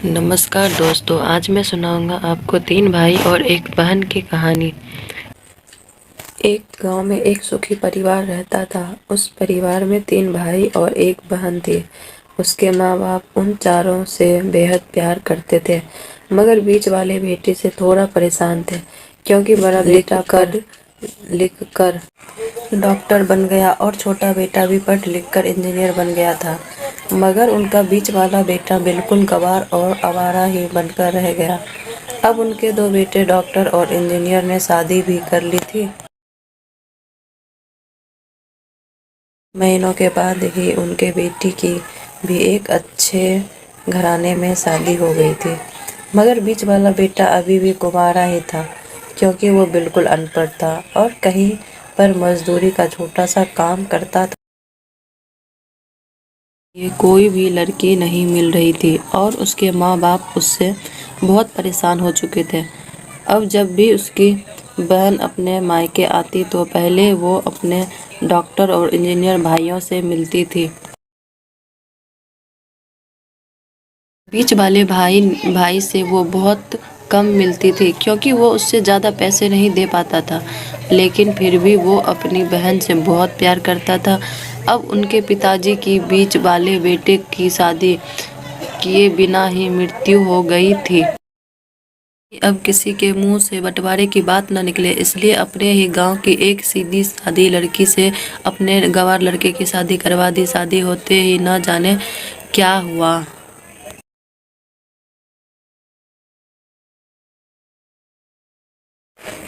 नमस्कार दोस्तों, आज मैं सुनाऊंगा आपको 3 भाई और एक बहन की कहानी। एक गांव में एक सुखी परिवार रहता था। उस परिवार में 3 भाई और एक बहन थी। उसके माँ बाप उन चारों से बेहद प्यार करते थे, मगर बीच वाले बेटे से थोड़ा परेशान थे, क्योंकि बड़ा बेटा पढ़ लिख कर डॉक्टर बन गया और छोटा बेटा भी पढ़ लिख कर इंजीनियर बन गया था। मगर उनका बीच वाला बेटा बिल्कुल गंवार और आवारा ही बनकर रह गया। अब उनके 2 बेटे डॉक्टर और इंजीनियर ने शादी भी कर ली थी। महीनों के बाद ही उनके बेटी की भी एक अच्छे घराने में शादी हो गई थी। मगर बीच वाला बेटा अभी भी कुंवारा ही था, क्योंकि वो बिल्कुल अनपढ़ था और कहीं पर मजदूरी का छोटा सा काम करता था। ये कोई भी लड़की नहीं मिल रही थी और उसके माँ बाप उससे बहुत परेशान हो चुके थे। अब जब भी उसकी बहन अपने मायके आती तो पहले वो अपने डॉक्टर और इंजीनियर भाइयों से मिलती थी। बीच वाले भाई से वो बहुत कम मिलती थी, क्योंकि वो उससे ज़्यादा पैसे नहीं दे पाता था, लेकिन फिर भी वो अपनी बहन से बहुत प्यार करता था। अब उनके पिताजी की बीच वाले बेटे की शादी किए बिना ही मृत्यु हो गई थी। अब किसी के मुंह से बंटवारे की बात न निकले, इसलिए अपने ही गांव की एक सीधी सादी लड़की से अपने गंवार लड़के की शादी करवा दी। शादी होते ही न जाने क्या हुआ।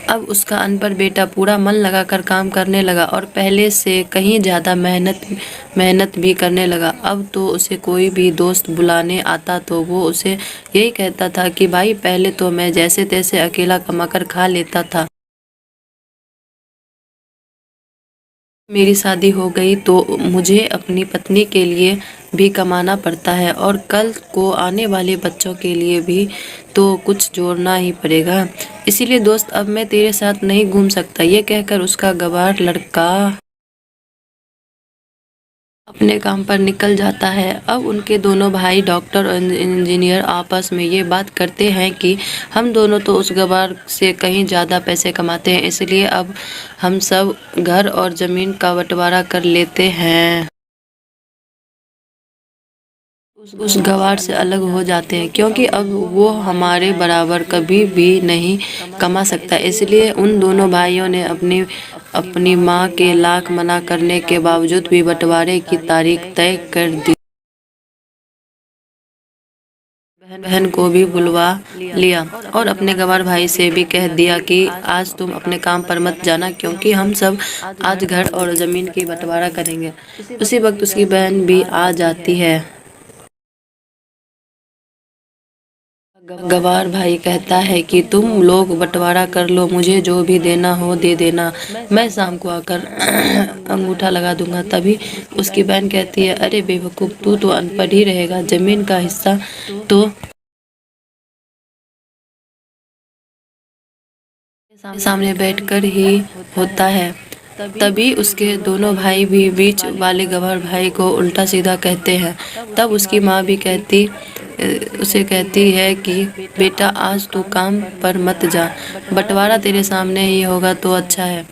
अब उसका अनपढ़ बेटा पूरा मन लगाकर काम करने लगा और पहले से कहीं ज़्यादा मेहनत भी करने लगा। अब तो उसे कोई भी दोस्त बुलाने आता तो वो उसे यही कहता था कि भाई, पहले तो मैं जैसे तैसे अकेला कमाकर खा लेता था, मेरी शादी हो गई तो मुझे अपनी पत्नी के लिए भी कमाना पड़ता है और कल को आने वाले बच्चों के लिए भी तो कुछ जोड़ना ही पड़ेगा। इसीलिए दोस्त, अब मैं तेरे साथ नहीं घूम सकता। ये कहकर उसका गंवार लड़का अपने काम पर निकल जाता है। अब उनके दोनों भाई डॉक्टर और इंजीनियर आपस में ये बात करते हैं कि हम दोनों तो उस गंवार से कहीं ज़्यादा पैसे कमाते हैं, इसलिए अब हम सब घर और ज़मीन का बंटवारा कर लेते हैं। उस गंवार से अलग हो जाते हैं, क्योंकि अब वो हमारे बराबर कभी भी नहीं कमा सकता। इसलिए उन दोनों भाइयों ने अपनी अपनी माँ के लाख मना करने के बावजूद भी बंटवारे की तारीख तय कर दी। बहन को भी बुलवा लिया और अपने गंवार भाई से भी कह दिया कि आज तुम अपने काम पर मत जाना, क्योंकि हम सब आज घर और जमीन की बंटवारा करेंगे। उसी वक्त उसकी बहन भी आ जाती है। गंवार भाई कहता है कि तुम लोग बंटवारा कर लो, मुझे जो भी देना हो दे देना, मैं शाम को आकर अंगूठा लगा दूंगा। तभी उसकी बहन कहती है, अरे बेवकूफ़, तू तो अनपढ़ ही रहेगा, जमीन का हिस्सा तो सामने बैठकर ही होता है। तभी उसके दोनों भाई भी बीच वाले गंवार भाई को उल्टा सीधा कहते हैं। तब उसकी माँ भी उसे कहती है कि बेटा, आज तू काम पर मत जा, बंटवारा तेरे सामने ही होगा तो अच्छा है।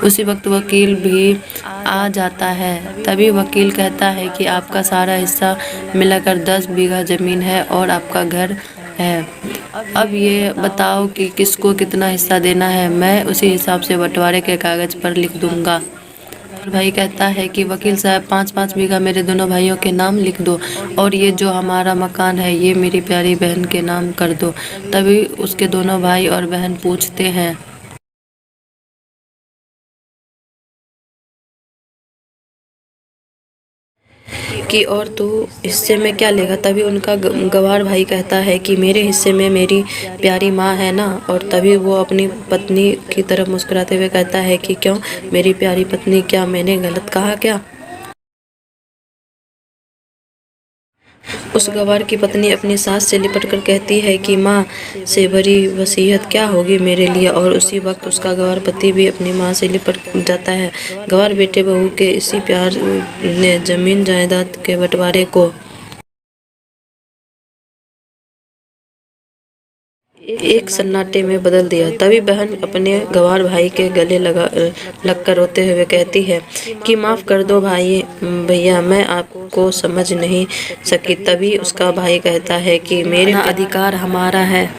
उसी वक्त वकील भी आ जाता है। तभी वकील कहता है कि आपका सारा हिस्सा मिलाकर 10 बीघा जमीन है और आपका घर है। अब ये बताओ कि किसको कितना हिस्सा देना है, मैं उसी हिसाब से बंटवारे के कागज पर लिख दूंगा। भाई कहता है कि वकील साहब, 5-5 बीघा मेरे दोनों भाइयों के नाम लिख दो और ये जो हमारा मकान है ये मेरी प्यारी बहन के नाम कर दो। तभी उसके दोनों भाई और बहन पूछते हैं कि और तू हिस्से में क्या लेगा। तभी उनका गंवार भाई कहता है कि मेरे हिस्से में मेरी प्यारी माँ है ना। और तभी वो अपनी पत्नी की तरफ मुस्कुराते हुए कहता है कि क्यों मेरी प्यारी पत्नी, क्या मैंने गलत कहा क्या। उस गंवार की पत्नी अपनी सास से लिपटकर कहती है कि माँ से भरी वसीयत क्या होगी मेरे लिए। और उसी वक्त उसका गंवार पति भी अपनी माँ से लिपट जाता है। गंवार बेटे बहू के इसी प्यार ने जमीन जायदाद के बंटवारे को एक सन्नाटे में बदल दिया। तभी बहन अपने गंवार भाई के गले लगकर रोते हुए कहती है कि माफ कर दो भैया, मैं आपको समझ नहीं सकी। तभी उसका भाई कहता है कि मेरे अधिकार हमारा है,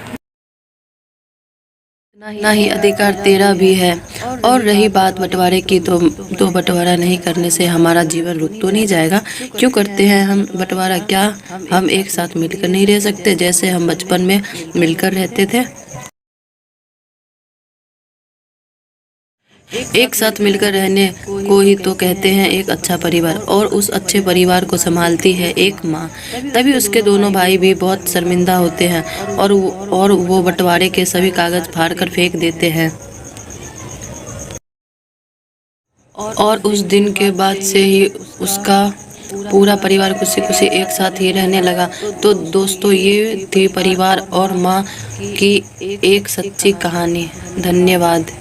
ना ही अधिकार तेरा भी है। और रही बात बंटवारे की, तो बंटवारा नहीं करने से हमारा जीवन रुक तो नहीं जाएगा। क्यों करते हैं हम बंटवारा? क्या हम एक साथ मिलकर नहीं रह सकते, जैसे हम बचपन में मिलकर रहते थे? एक साथ मिलकर रहने को ही तो कहते हैं एक अच्छा परिवार, और उस अच्छे परिवार को संभालती है एक माँ। तभी उसके दोनों भाई भी बहुत शर्मिंदा होते हैं और वो बंटवारे के सभी कागज फाड़कर फेंक देते हैं। और उस दिन के बाद से ही उसका पूरा परिवार खुशी खुशी एक साथ ही रहने लगा। तो दोस्तों, ये थी परिवार और माँ की एक सच्ची कहानी। धन्यवाद।